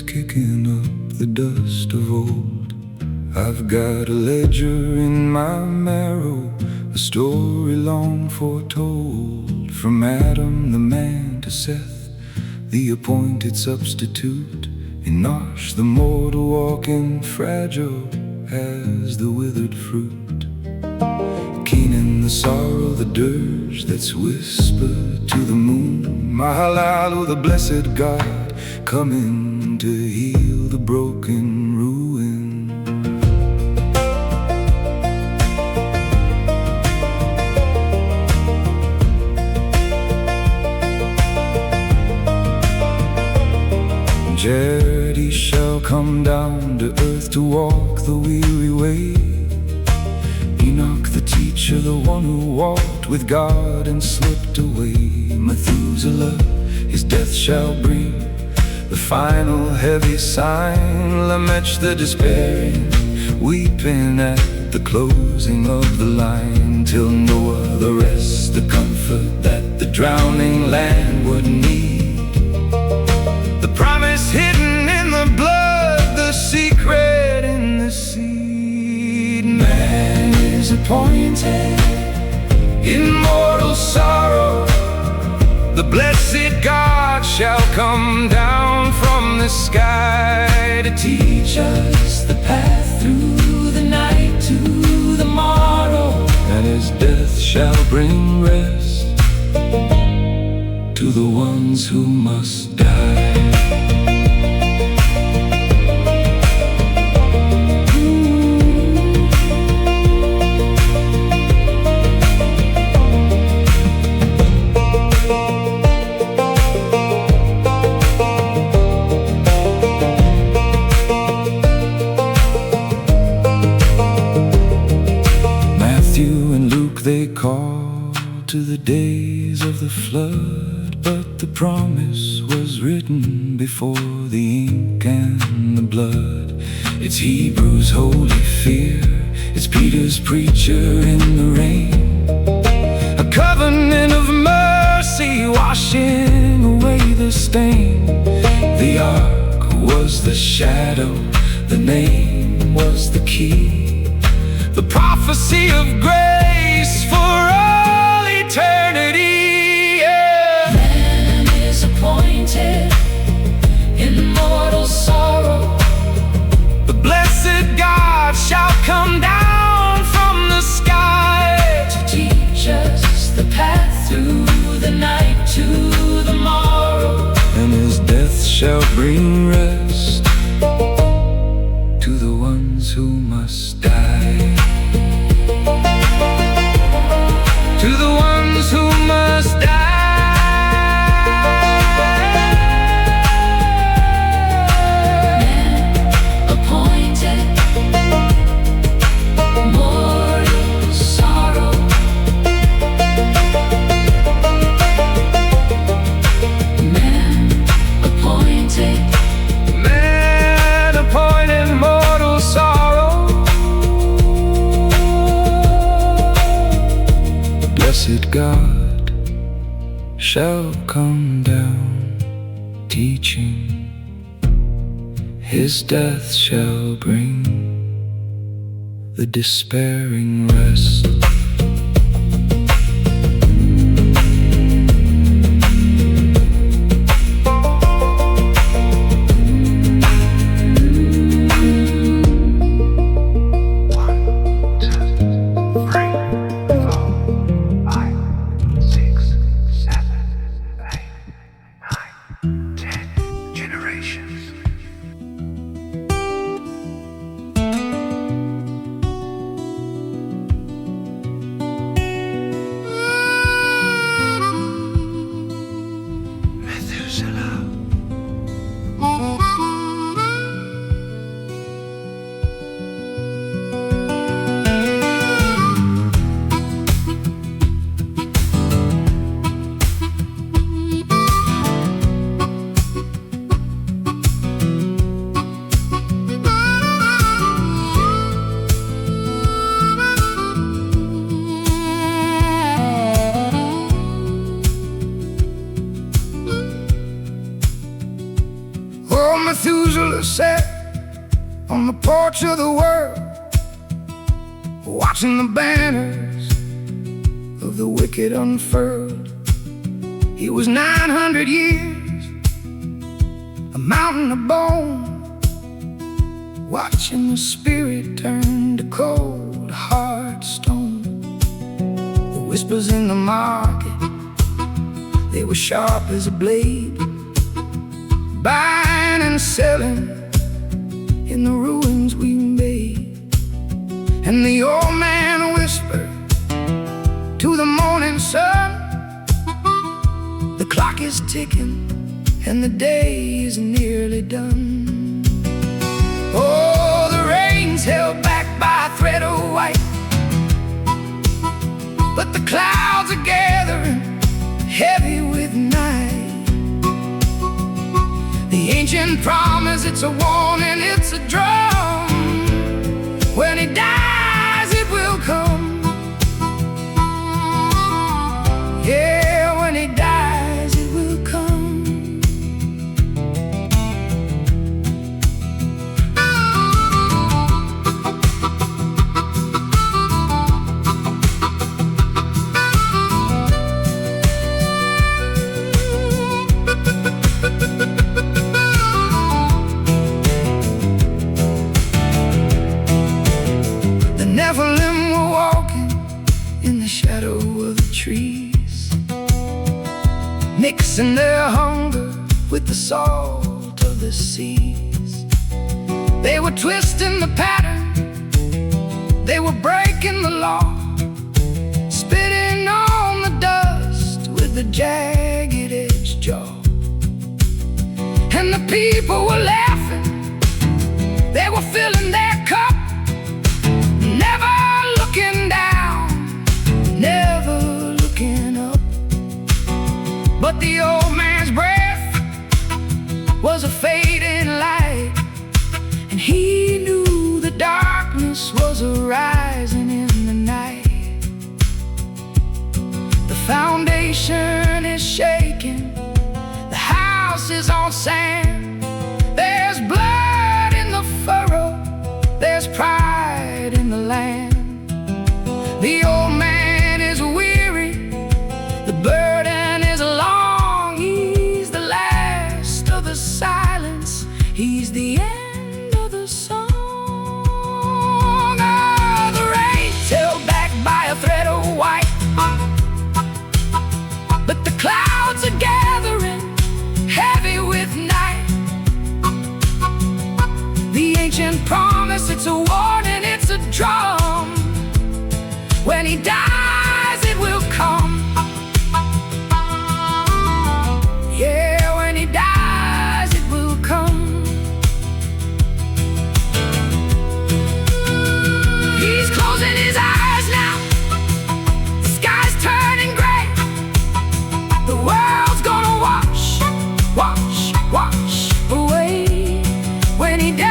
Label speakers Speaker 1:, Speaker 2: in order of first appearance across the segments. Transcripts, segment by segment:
Speaker 1: days kicking up the dust of old. I've got a ledger in my marrow, a story long foretold. From Adam the man to Seth, the appointed substitute. Enosh the mortal walking fragile as the withered fruit. Keen in the sorrow, the dirge that's whispered to the moon. Mahalalu, the blessed God, coming to heal the broken ruin. Jared, he shall come down to earth to walk the weary way. Enoch the teacher, the one who walked with God and slipped away. Methuselah, his death shall bring the final heavy sign. Lamech the despairing, weeping at the closing of the line. Till Noah the rest, the comfort that the drowning land would need. The promise hidden in the blood, the secret in the seed. Man is appointed, immortal sorrow. The blessed God shall come down from the sky to teach us the path through the night to the morrow. And his death shall bring rest to the ones who must die. They call to the days of the flood, but the promise was written before the ink and the blood. It's Hebrews' holy fear, it's Peter's preacher in the rain. A covenant of mercy washing away the stain. The ark was the shadow, the name was the key. The prophecy of grace for all eternity, yeah.
Speaker 2: Man is appointed, immortal sorrow.
Speaker 1: The blessed God shall come down from the sky
Speaker 2: to teach us the path through the night to the morrow.
Speaker 1: And his death shall bring rest to the ones who must die. To the ones who must die.
Speaker 2: Man appointed, mortal sorrow. Man appointed,
Speaker 1: Man appointed, mortal sorrow. Blessed God shall come down teaching. His death shall bring the despairing rest. Oh, Methuselah sat on the porch of the world, watching the banners of the wicked unfurled. He was 900 years, a mountain of bone, watching the spirit turn to cold, hard stone. The whispers in the market, they were sharp as a blade, buying and selling in the ruins we made. And the old man whispered to the morning sun, the clock is ticking and the day is nearly done. Oh, the rain's held back by a thread of white, but the clouds are gathering heavy with night. The ancient promise, it's a warning, it's a drum. When he dies, it will come. Yeah, when he dies, it will come. Nephilim were walking in the shadow of the trees, mixing their hunger with the salt of the seas. They were twisting the pattern, they were breaking the law, spitting on the dust with the jagged-edged jaw. And the people were laughing, they were filling their cup, never looking down, never looking up. But the old man's breath was a fading light, and he knew the darkness was arising in the night. The foundation is shaking, the house is on sand. There's blood in the furrow, there's pride in the land. The old man is weary, the burden is long. He's the last of the silence, he's the end of the song. Oh, the rain's held back by a thread of white, but the clouds are gathering heavy with night. The ancient promise, it's a warning, it's a drum. When he dies, it will come. Yeah, when he dies, it will come. He's closing his eyes now, the sky's turning gray. The world's gonna wash, wash, wash away. When he dies,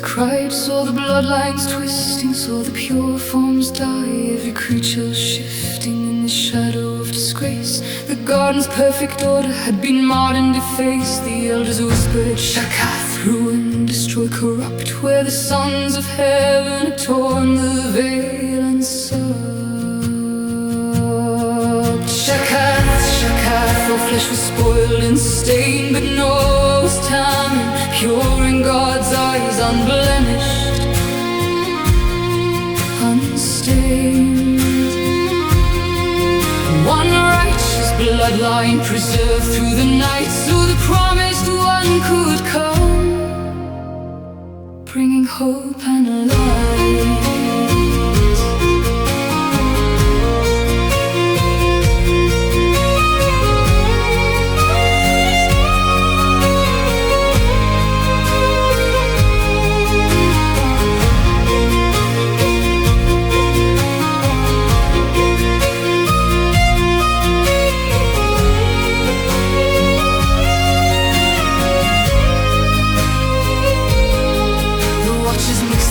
Speaker 1: cried, saw the bloodlines twisting, saw the pure forms die, every creature shifting in the shadow of disgrace. The garden's perfect order had been marred and defaced. The elders whispered, Shakath, ruin, destroy, corrupt, where the sons of heaven had torn the veil and sucked. Shakath, Shakath, all flesh was spoiled and stained, but no was time, pure in God's eyes, unblemished, unstained. One
Speaker 2: bloodline preserved through the night, so the promised one could come, bringing hope and light.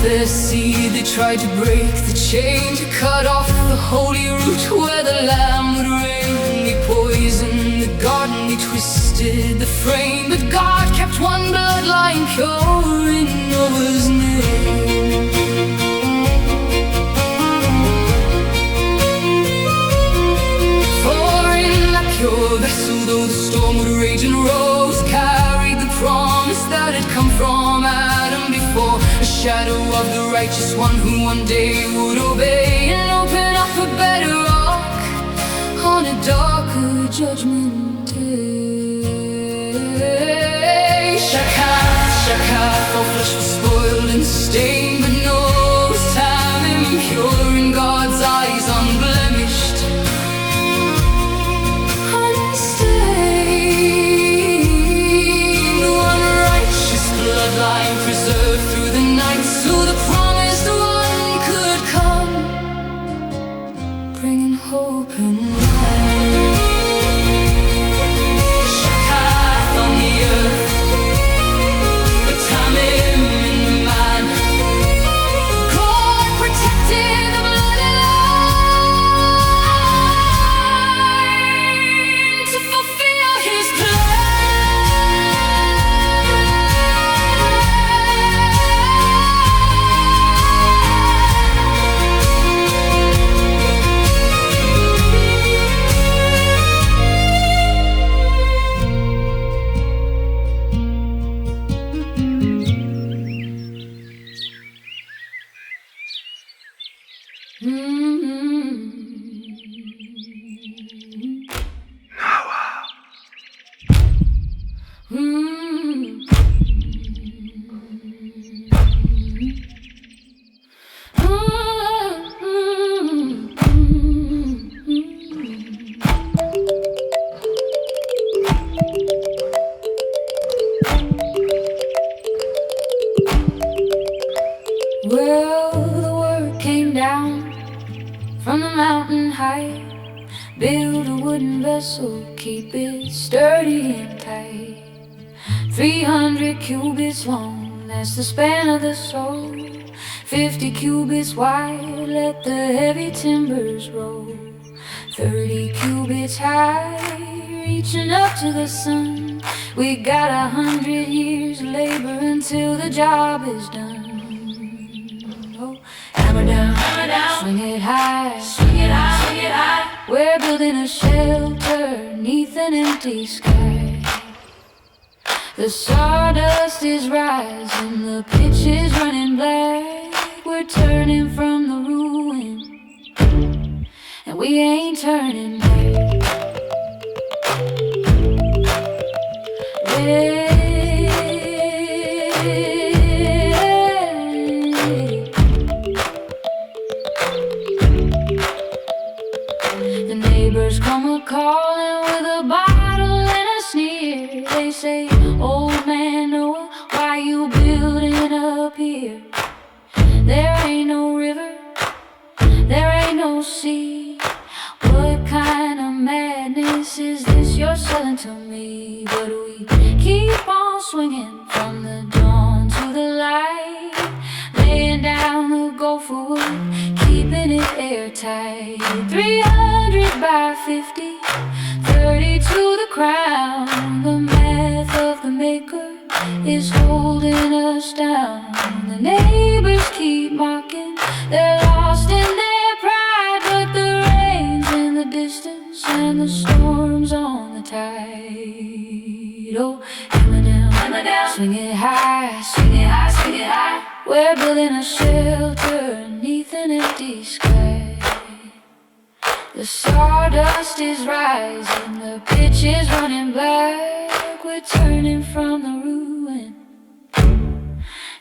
Speaker 2: Their seed, they tried to break the chain, to cut off the holy root where the lamb would reign. They poisoned the garden, they twisted the frame, but God kept one bloodline pure in Noah's name. For in that pure vessel, though the storm would rage and rose, carried the promise that had come from Adam before, a shadow of the righteous one who one day would obey and open up a better rock on a darker judgment day. Shakath, Shakath, all flesh was spoiled and stained, but Noah's time impure in God's eyes, unblemished, unstained. One righteous bloodline preserved through the night, so the promised one could come, bringing hope and light. Shakath on the earth, but Tamim in the man. God protected the bloodline to fulfill His Well, the word came down from the mountain high. Build a wooden vessel, keep it sturdy and tight. 300 cubits long, that's the span of the soul. 50 cubits wide, let the heavy timbers roll. 30 cubits high, reaching up to the sun. We got 100 years labor until the job is done. Hammer down, swing it high, swing it high, swing it high. We're building a shelter neath an empty sky. The sawdust is rising, the pitch is running black. We're turning from the ruin, and we ain't turning back. The neighbors come a-calling with a bottle and a sneer. They say, old man Noah, why you building up here? There ain't no river, there ain't no sea. What kind of madness is this you're selling to me? But we keep on swinging from the dawn to the light, laying down the gopher wood, keeping it airtight. 300 by 50, 30 to the crown. The math of the maker is holding us down. The neighbors keep mocking, they're lost in their pride, but the rain's in the distance and the storm's on the tide. Oh, hammer down, swing it high, swing it high, swing it high. We're building a shelter beneath an empty sky. The sawdust is rising, the pitch is running black. We're turning from the ruin,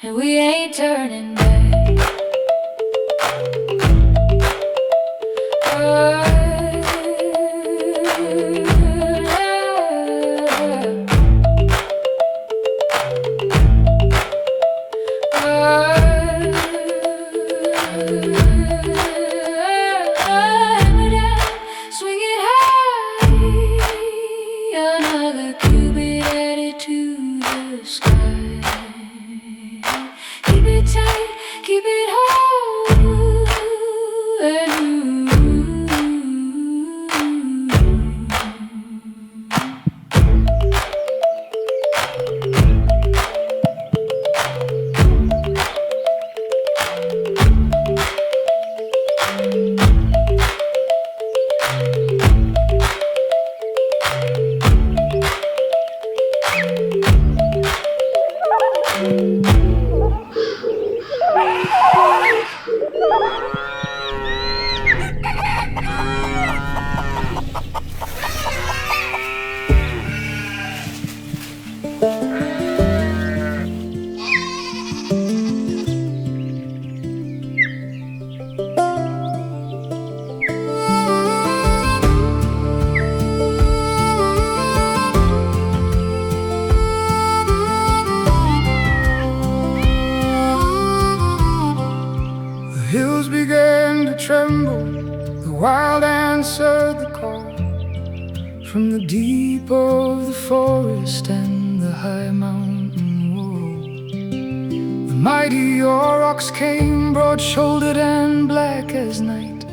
Speaker 2: and we ain't turning back. Another cubit added to the sky. Keep it tight, keep it whole and
Speaker 1: hills began to tremble, the wild answered the call from the deep of the forest and the high mountain wall. The mighty aurochs came, broad-shouldered and black as night,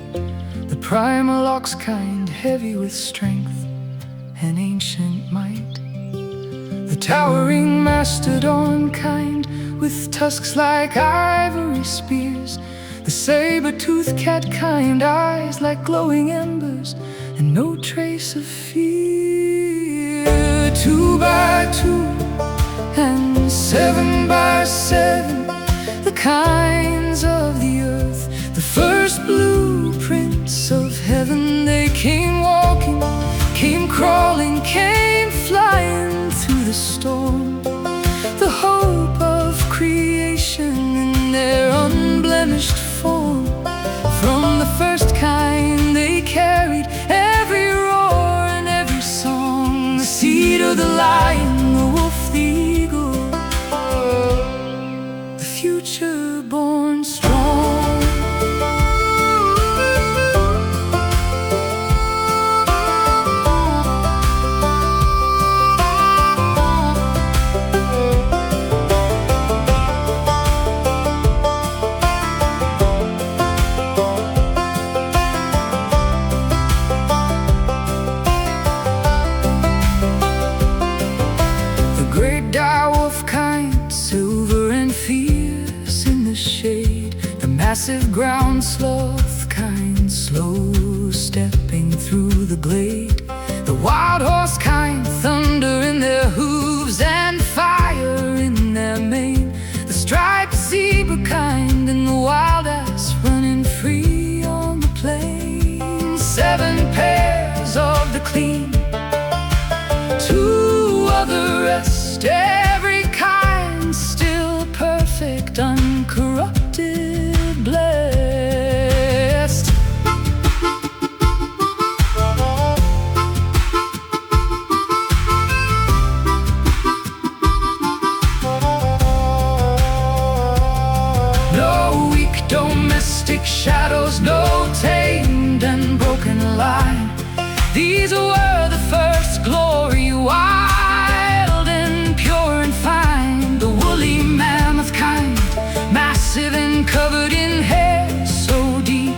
Speaker 1: the primal ox kind, heavy with strength and ancient might. The towering mastodon kind, with tusks like ivory spears, the saber-toothed cat kind, eyes like glowing embers, and no trace of fear. 2 by 2 and 7 by 7, the kinds of the earth, the first blueprints of heaven. They came walking, came crawling, came flying through the storm, the hope of creation in their unblemished form. From the first kind they carried every roar and every song, the seed of the lion, the wolf, the eagle, the future born strong. Massive ground sloth kind, slow stepping through the glade. The wild horse kind, thunder in their hooves and fire in their mane. The striped zebra kind, and the wild ass running free on the plain. 7 pairs of the clean, 2 of the rest, every kind still perfect, uncorrupted, blessed. No weak domestic shadows, no tamed and broken line. These were the first glory, wild and pure and fine. The woolly mammoth kind, massive and covered in hair so deep.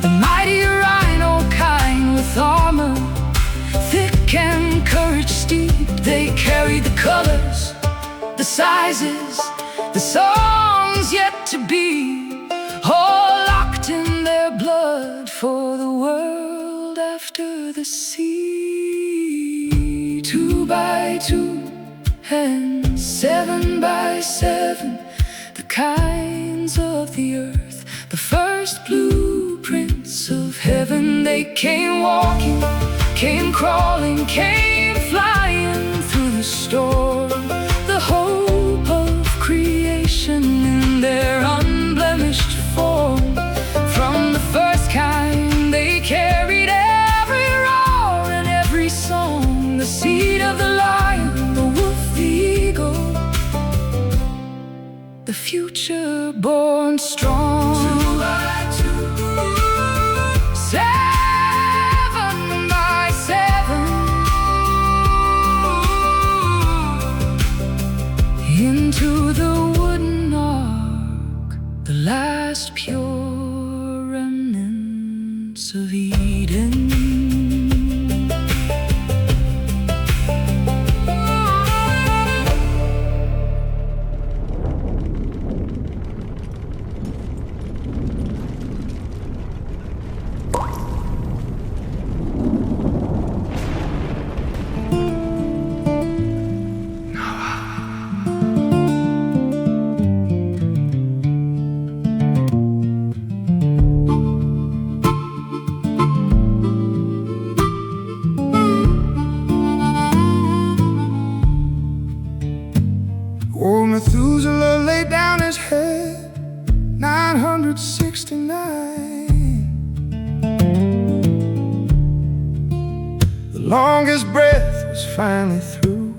Speaker 1: The mighty rhino kind, with armor thick and courage steep. They carried the colors, the sizes, the songs yet to be, all locked in their blood for the world after the sea. 2 by 2 and 7 by 7, the kinds of the earth, the first blueprints of heaven. heaven they came walking, came crawling, came flying through the storm. The hope of creation in their unblemished form. From the first kind they carried every roar and every song, the seed of the lion, the wolf, the eagle, the future born strong. 2 by 2, 7 by 7, into the wooden ark, the last pure remnants of Eden. Old Methuselah laid down his head, 969. The longest breath was finally through.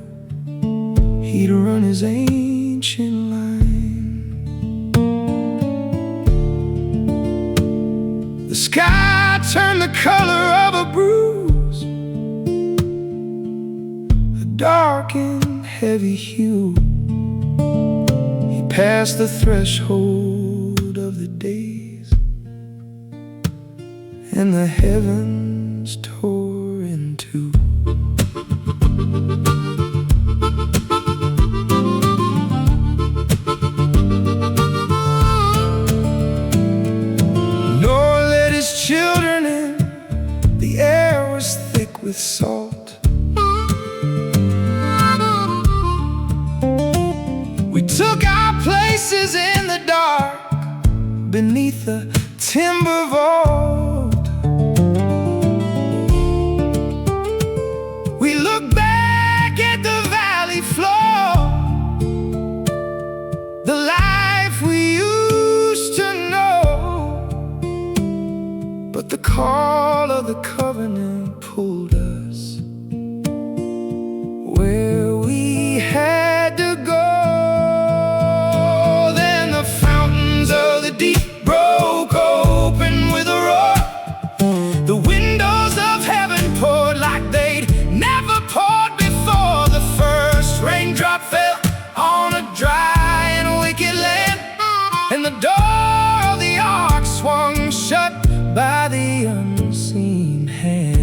Speaker 1: He'd run his ancient line. The sky turned the color of a bruise, a dark and heavy hue. Past the threshold of the days, and the heavens tore in two. Noah led his children in, the air was thick with salt. We took our places in the dark, beneath the timber vault. We look back at the valley floor, the life we used to know. But the call of the covenant pulled us where we had to go. Deep broke open with a roar. The windows of heaven poured like they'd never poured before. The first raindrop fell on a dry and wicked land, and the door of the ark swung shut by the unseen hand.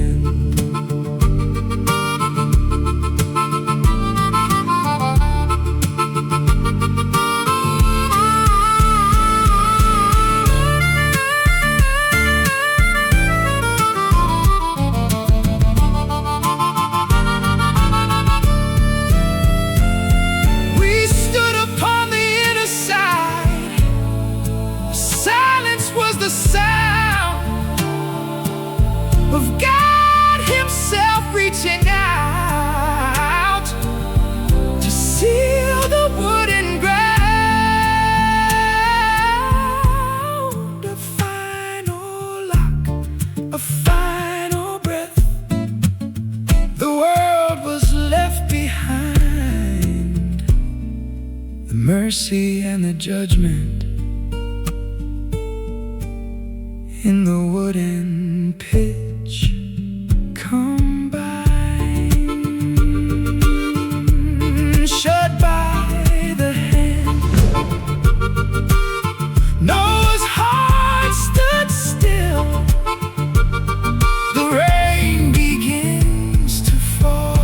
Speaker 1: The sound of God Himself reaching out to seal the wooden ground. A final lock, a final breath. The world was left behind. The mercy and the judgment in the wooden pitch combined, shut by the hand. Noah's heart stood still. The rain begins to fall.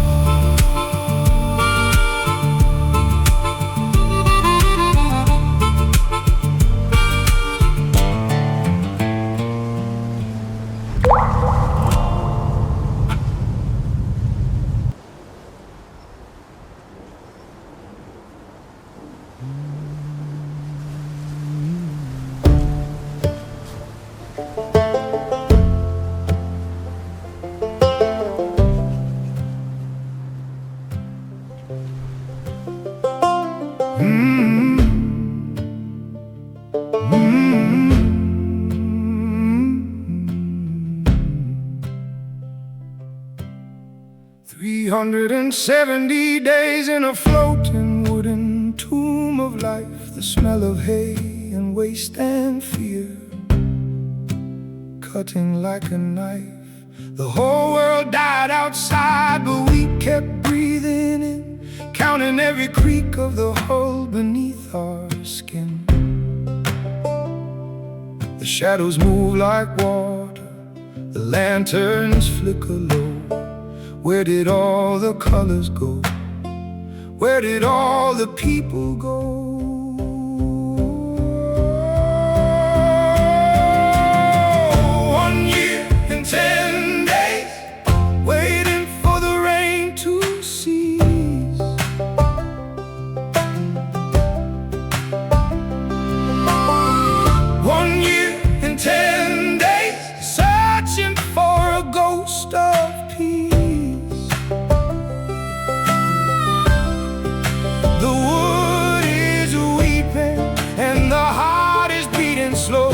Speaker 1: 370 days in a floating wooden tomb of life, the smell of hay and waste and fear, cutting like a knife. The whole world died outside, but we kept breathing in, counting every creak of the hull beneath our skin. The shadows move like water, the lanterns flicker low. Where did all the colors go? Where did all the people go? 1 year and 10 days, waiting for the rain to cease. 1 year and 10 days, searching for a ghost of peace. The wood is weeping and the heart is beating slow,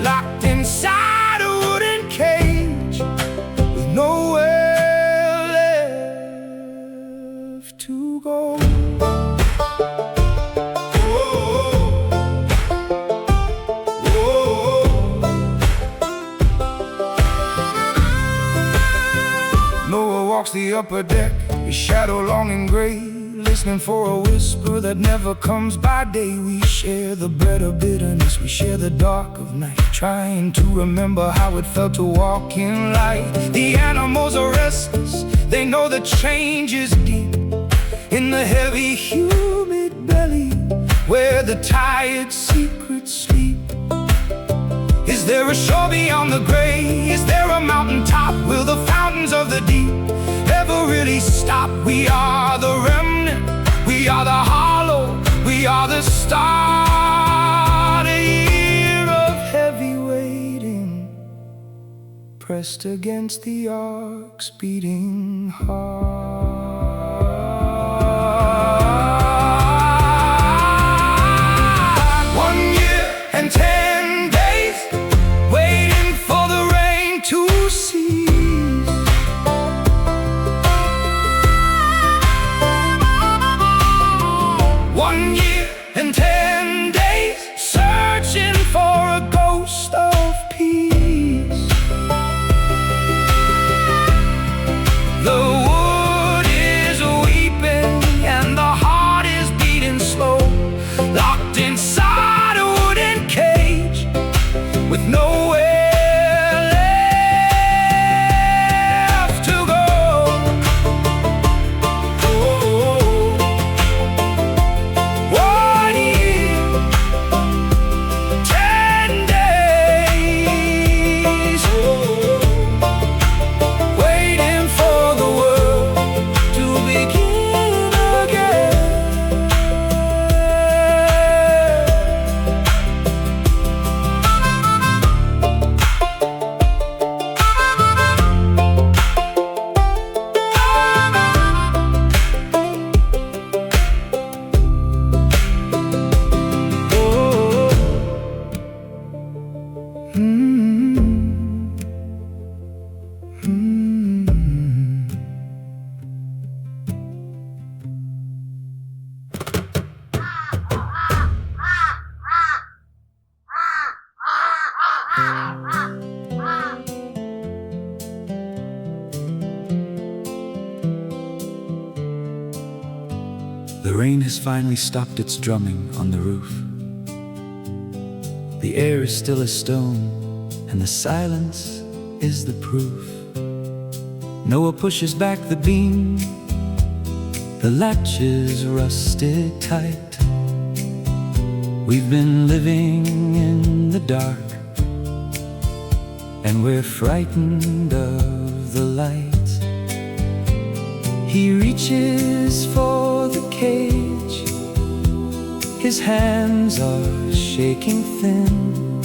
Speaker 1: locked inside a wooden cage with nowhere left to go. Noah walks the upper deck, his shadow long and gray, listening for a whisper that never comes by day. We share the bread of bitterness, we share the dark of night, trying to remember how it felt to walk in light. The animals are restless, they know the change is deep in the heavy, humid belly where the tired secrets sleep. Is there a shore beyond the gray? Is there a mountain top? Will the fountains of the deep ever really stop? We are the remnant, we are the hollow, we are the start. A year of heavy waiting, pressed against the ark's beating heart. 1 year and 10 days, waiting for the rain to cease. 1 year and 10 days, searching for a ghost of peace. The wood is weeping and the heart is beating slow, locked inside a wooden cage with nowhere left to go. 1 year, 10 days, waiting for the world to begin again.
Speaker 3: The rain has finally stopped its drumming on the roof. The air is still as stone, and the silence is the proof. Noah pushes back the beam, the latch is rusted tight. We've been living in the dark, and we're frightened of the light. He reaches for the cage, his hands are shaking thin,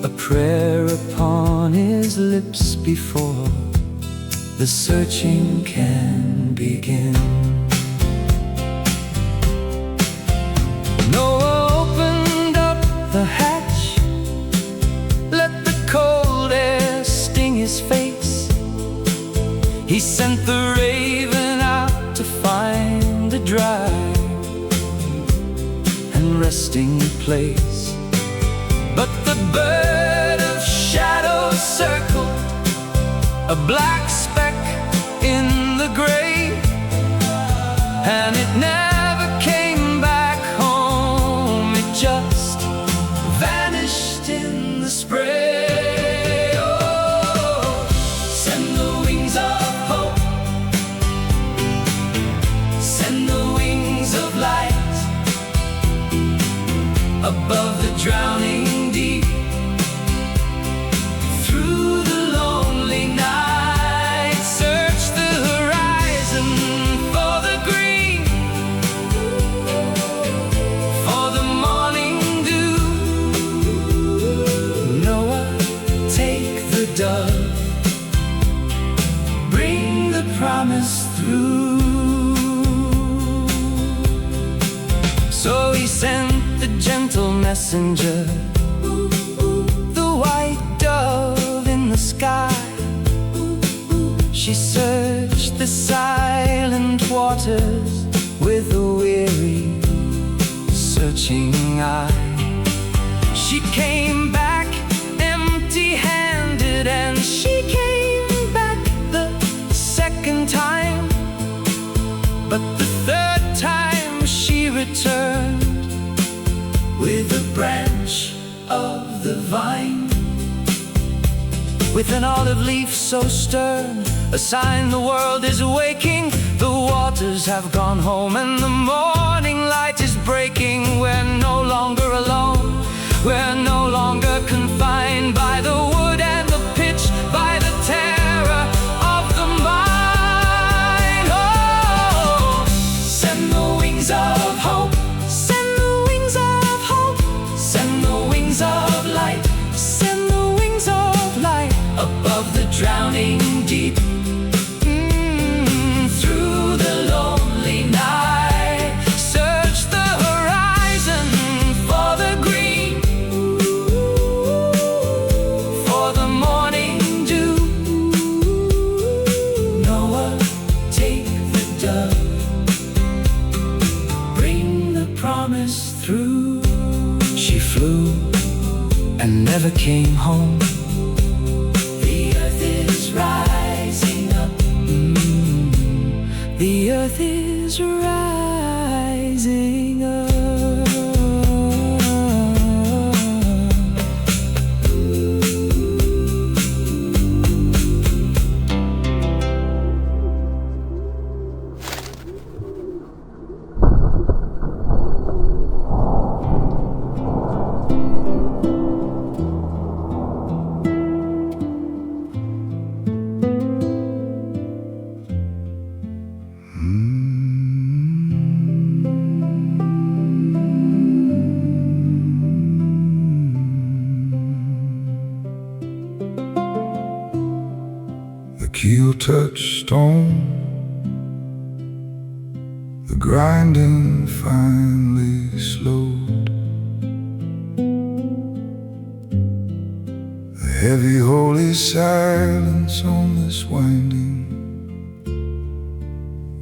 Speaker 3: a prayer upon his lips before the searching can begin. Noah opened up the hatch, let the cold air sting his face. He sent the raven out to find a dry and resting place. But the bird of shadow circled, a black speck in the gray, and it never came back home. It just vanished in the spray. Oh, send the wings of hope, send the wings of light above the drowning deep, through the lonely night. Search the horizon for the green, for the morning dew. Noah, take the dove, bring the promise through. So he sent the gentle messenger, the white dove in the sky. She searched the silent waters with a weary, searching eye. She came back empty-handed, and she came back the second time. But the third time she returned with a branch of the vine, with an olive leaf so stern, a sign the world is waking. The waters have gone home and the morning light is breaking. We're no longer alone, we're no longer confined by the wood and the pitch, by the terror of the mind. Oh, send the wings of hope, send the wings of hope, send the wings of light, send the wings of light above the drowning deep, through the lonely night. Search the horizon for the green, for the morning dew. Noah, take the dove, bring the promise through. She flew and never came home. The earth is rising up. The earth is rising up.
Speaker 1: The keel touched stone, the grinding finally slowed. The heavy holy silence on this winding,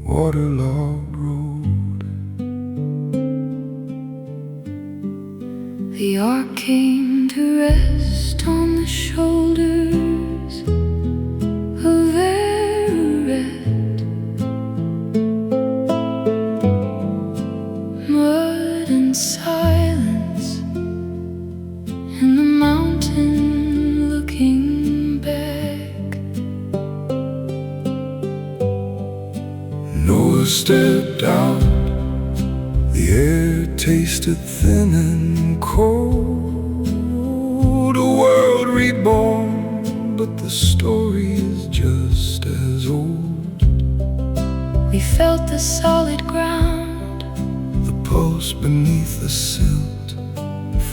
Speaker 1: waterlogged road.
Speaker 2: The ark came to rest on the shoulders of Ararat. Mud and silence, and the mountain looking back.
Speaker 1: Noah stepped out, the air tasted thin and cold. A world reborn, but the story is just as old.
Speaker 2: We felt the solid ground,
Speaker 1: The pulse beneath the silt,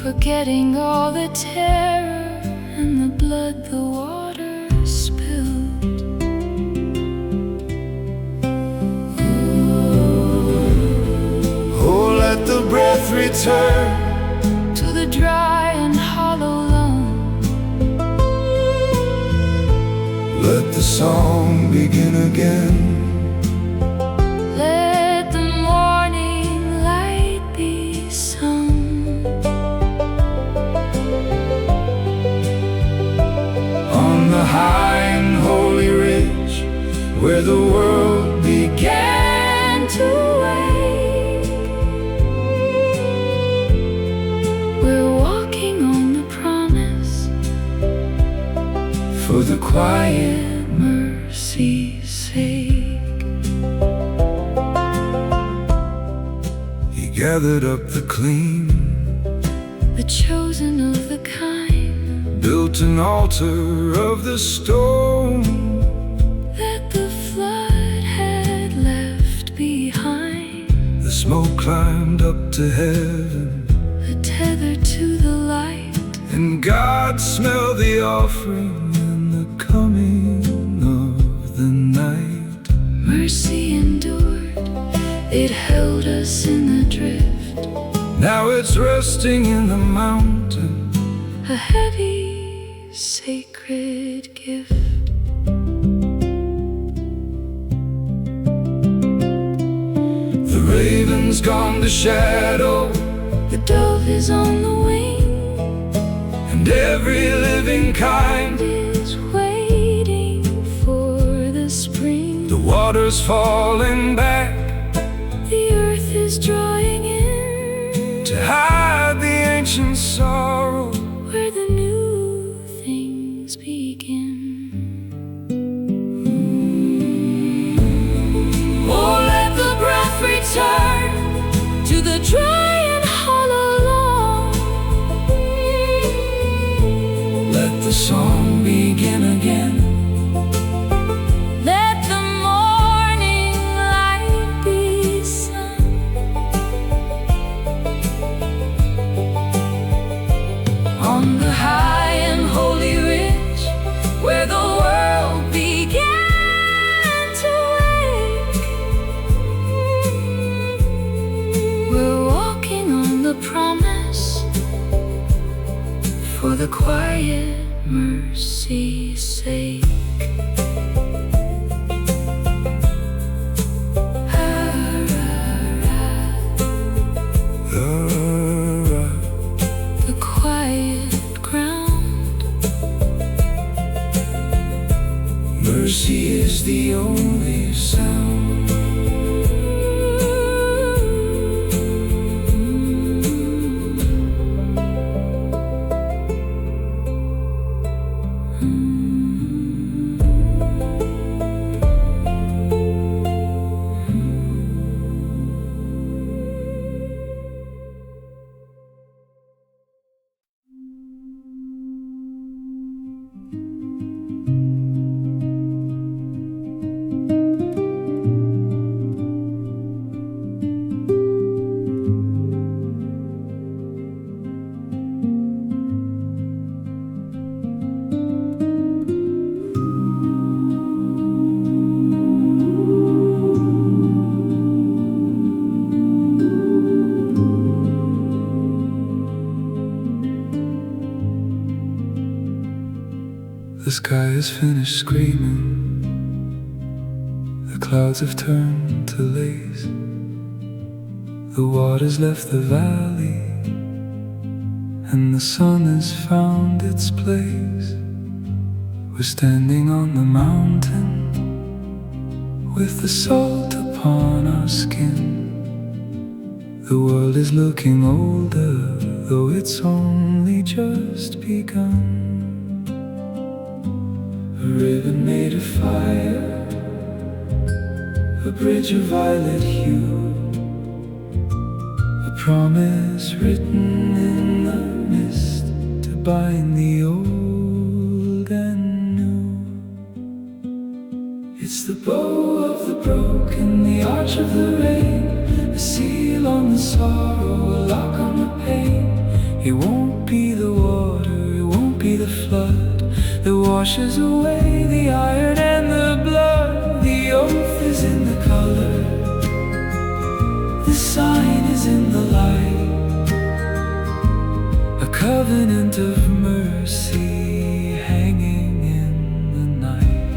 Speaker 2: forgetting all the terror and the blood the water spilled.
Speaker 1: oh, let the breath return
Speaker 2: To the dry and hollow lung,
Speaker 1: Let the song begin again.
Speaker 2: Let the morning light be sung
Speaker 1: On the high and holy ridge where the world began
Speaker 2: to wake. We're walking on the promise
Speaker 1: for the quiet
Speaker 2: mercy's sake.
Speaker 1: He gathered up the clean,
Speaker 2: The chosen of the kind,
Speaker 1: built an altar of the stone
Speaker 2: that the flood had left behind.
Speaker 1: The smoke climbed up to heaven,
Speaker 2: A tether to the light,
Speaker 1: and God smelled the offering and the coming of the night.
Speaker 2: mercy endured, it held us in the drift.
Speaker 1: Now it's resting in the mountain,
Speaker 2: A heavy, sacred gift.
Speaker 1: the raven's gone to shadow,
Speaker 2: The dove is on the wing,
Speaker 1: and every living kind.
Speaker 2: is waiting for the spring.
Speaker 1: The water's falling back
Speaker 2: The earth is drawing in,
Speaker 1: to hide the ancient sorrow.
Speaker 2: where the new things begin. Oh, let the breath return to the dry and hollow lawn.
Speaker 1: Let the song begin again.
Speaker 2: Let the morning light be sung on the high and holy ridge where the world began to wake. We're walking on the promise for the quiet mercy's sake. Ararat,
Speaker 1: Ararat,
Speaker 2: the quiet ground.
Speaker 1: mercy is the only sound. The sky has finished screaming, the clouds have turned to lace, the water's left the valley, and the sun has found its place. We're standing on the mountain with the salt upon our skin. The world is looking older, though it's only just begun. A ribbon made of fire, a bridge of violet hue, a promise written in the mist to bind the old and new. It's the bow of the broken, the arch of the rain, a seal on the sorrow, a lock on the pain. It won't be the water, it won't be the flood that washes away the iron and the blood. The oath is in the color, the sign is in the light, a covenant of mercy hanging in the night.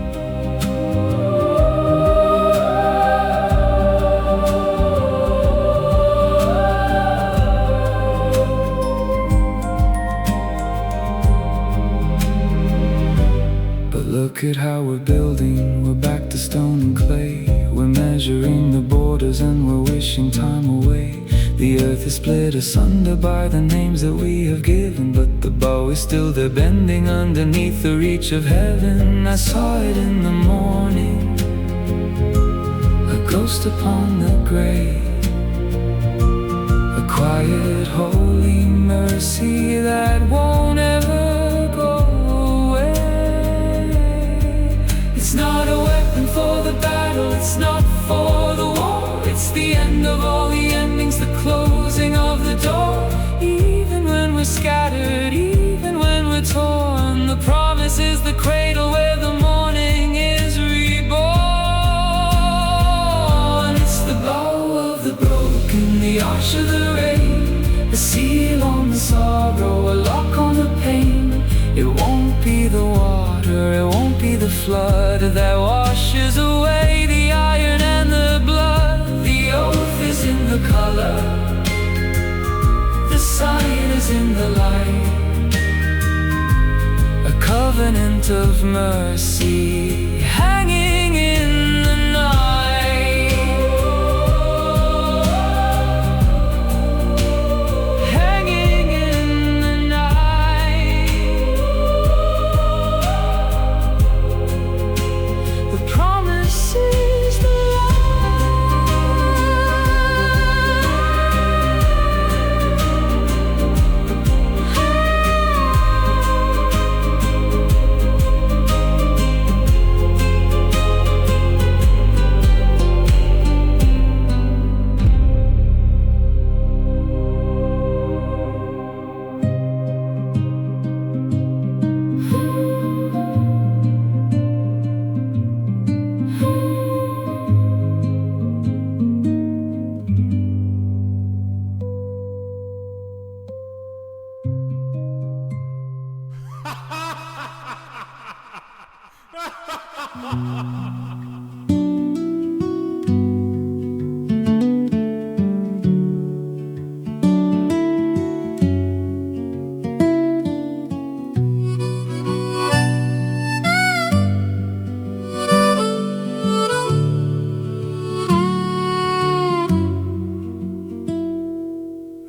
Speaker 1: earth is split asunder by the names that we have given, but the bow is still there bending underneath the reach of heaven. I saw it in the morning, a ghost upon the grave, a quiet holy mercy that won't ever go away. It's not a weapon for the battle, it's not for the war, it's the end of all the endings, the closing of the door. Even when we're scattered, even when we're torn, the promise is the cradle where the morning is reborn. It's the bow of the broken, the arch of the rain, a seal on the sorrow, a lock on the pain. It won't be the water, it won't be the flood that washes away the iron and the blood. The oath is in the color, the sign is in the light, a covenant of mercy hanging in the night, hanging in the night. The promise is the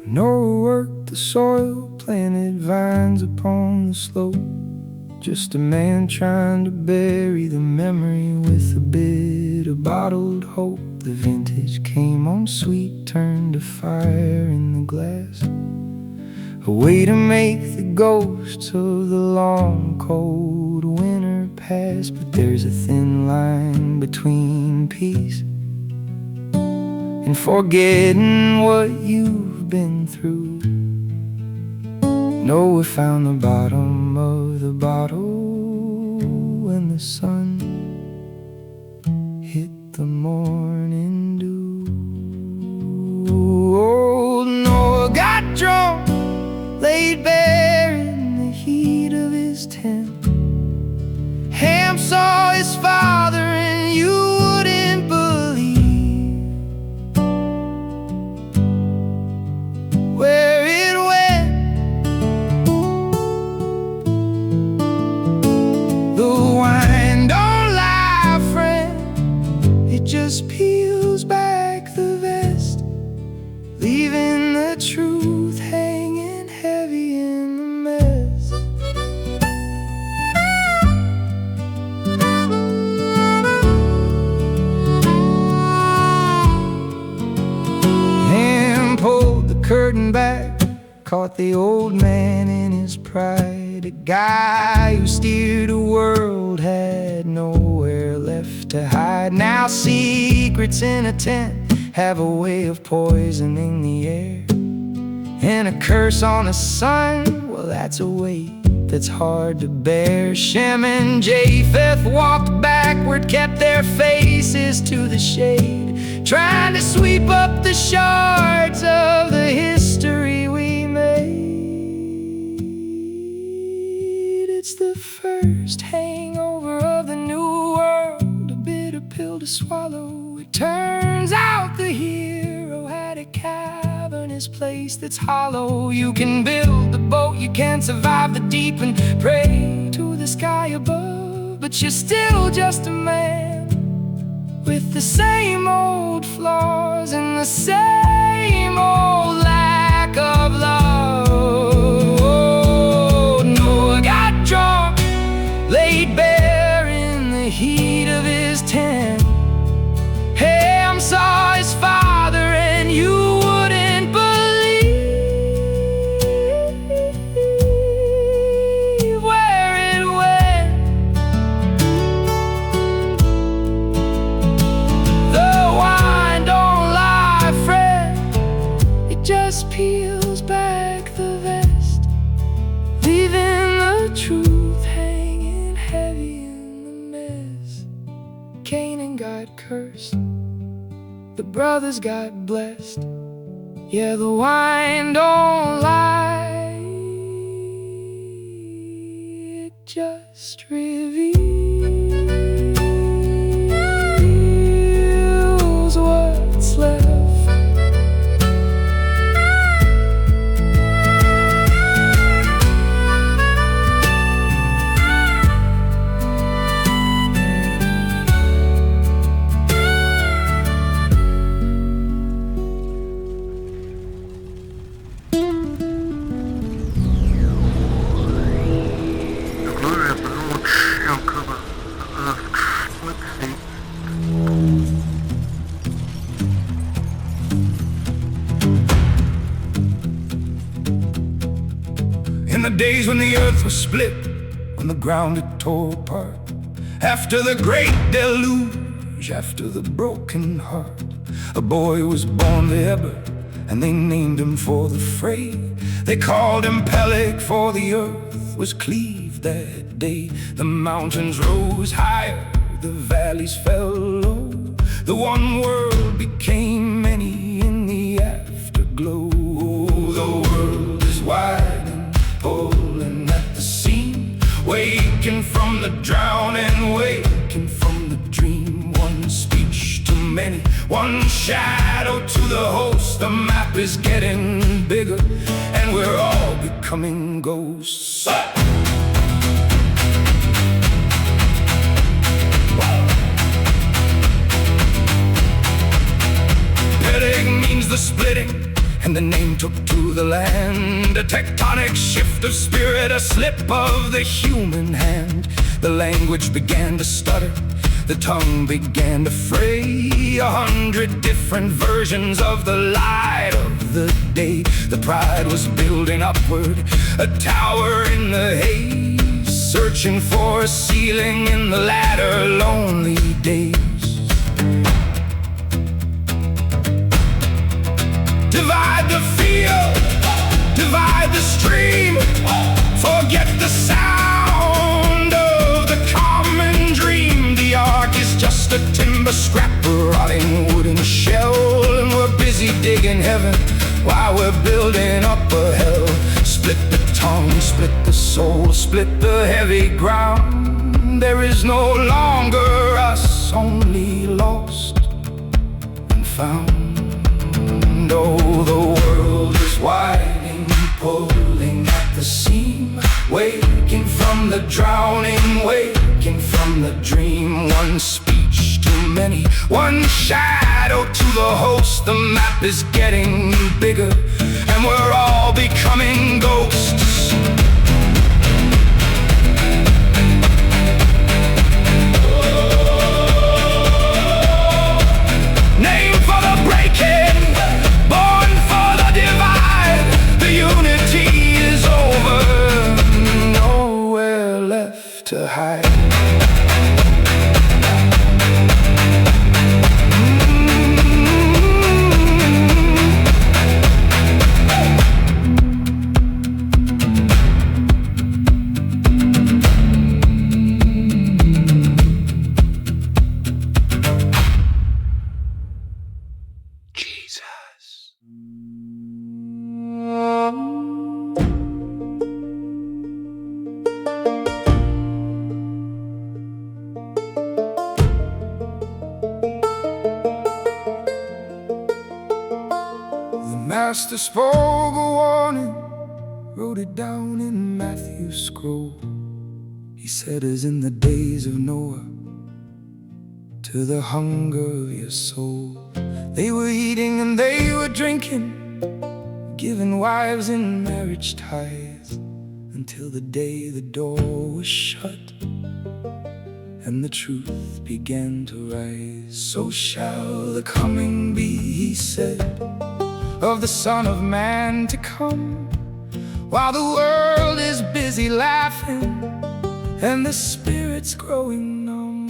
Speaker 1: Noah worked the soil, planted vines upon the slope. Just a man trying to bury the memory with a bit of bottled hope. The vintage came on sweet, turned to fire in the glass, a way to make the ghosts of the long cold winter pass. But there's a thin line between peace and forgetting what you've been through. Noah found the bottom of the bottle when the sun hit the morning dew. Old Noah got drunk, laid bare in the heat of his tent. Ham saw his father and you wouldn't believe where it went. The wine don't lie, friend, it just peels back the vest, leaving the truth hanging heavy in the mess. And pulled the curtain back, caught the old man in his pride. A guy who steered a world had nowhere left to hide. Now secrets in a tent have a way of poisoning the air, and a curse on a son, well, that's a weight that's hard to bear. Shem and Japheth walked backward, kept their faces to the shade, trying to sweep up the shards of the history we made. It's the first hangover of the new world, a bitter pill to swallow. It turns out the hero had a cavernous place that's hollow. You can build the boat, you can survive the deep and pray to the sky above, but you're still just a man with the same old flaws and the same old lies. got cursed, the brothers got blessed. Yeah, the wine don't lie, it just reveals what's left. In the days when the earth was split, when the ground had tore apart, after the great deluge, after the broken heart, a boy was born the Eber, and they named him for the fray. They called him Peleg, for the earth was cleaved that day. The mountains rose higher, the valleys fell low. The one world became many in the afterglow. The world is wide and pulling at the seam, waking from the drowning, waking from the dream. One speech to many, one shadow to the host. The map is getting bigger, and we're all becoming ghosts. Peleg means the splitting, and the name took to the land. A tectonic shift of spirit, a slip of the human hand. The language began to stutter, the tongue began to fray. 100 different versions of the light of the day. The pride was building upward, a tower in the haze, searching for a ceiling in the latter lonely days. Divide the field, divide the stream, forget the sound of the common dream. The ark is just a timber scrap, a rotting wooden shell, and we're busy digging heaven while we're building up a hell. Split the tongue, split the soul, split the heavy ground. There is no longer us, only lost and found. Oh, the world is widening, pulling at the seam, waking from the drowning, waking from the dream. One speech too many, one shadow to the host. The map is getting bigger, and we're all becoming ghosts. Name for the breaking, born for the divide. The unity is over, nowhere left to hide. Master spoke a warning, wrote it down in Matthew's scroll. He said, as in the days of Noah, to the hunger of your soul. They were eating and they were drinking, giving wives in marriage ties, until the day the door was shut and the truth began to rise. So shall the coming be, he said, of the Son of Man to come, while the world is busy laughing and the spirit's growing numb.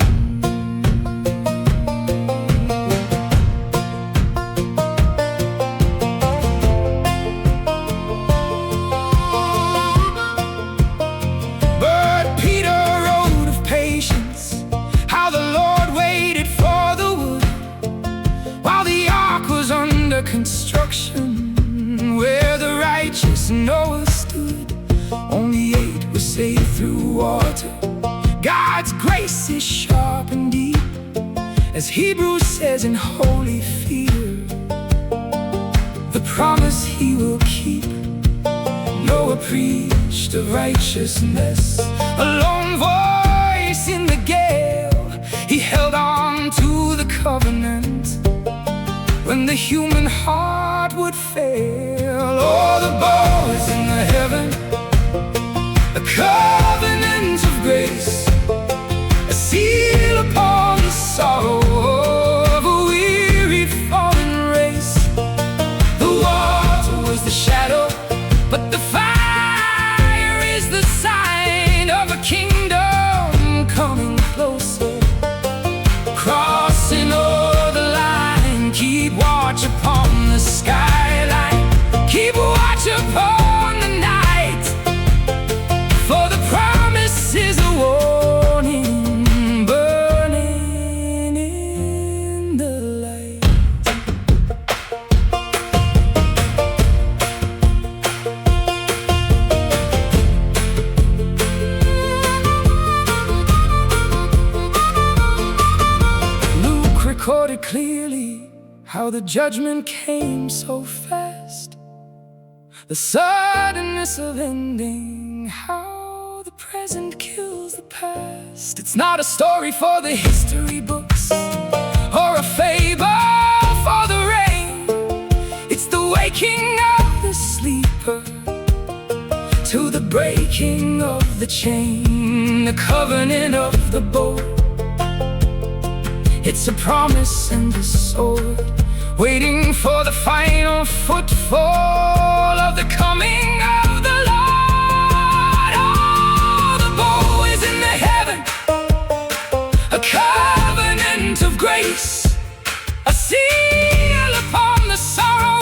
Speaker 1: But Peter wrote of patience, how the Lord waited for construction where the righteous Noah stood. Only 8 were saved through water. God's grace is sharp and deep, as Hebrews says, in holy fear. The promise he will keep. Noah preached of righteousness, a lone voice in the gale. He held on to the covenant when the human heart would fail. Oh, the boys in the heaven, a covenant of grace, a seal upon the sorrow of a weary fallen race. The water was the shadow, but the fire is the sign of a kingdom coming closer. Crossing over the line, keep watch upon the skyline, keep watch upon the night, for the promise is a warning burning in the light. Luke recorded clearly how the judgment came so fast, the suddenness of ending, how the present kills the past. It's not a story for the history books or a fable for the rain. It's the waking of the sleeper to the breaking of the chain, the covenant of the boat. It's a promise and a sword, waiting for the final footfall of the coming of the Lord. Oh, the bow is in the heaven, a covenant of grace, a seal upon the sorrow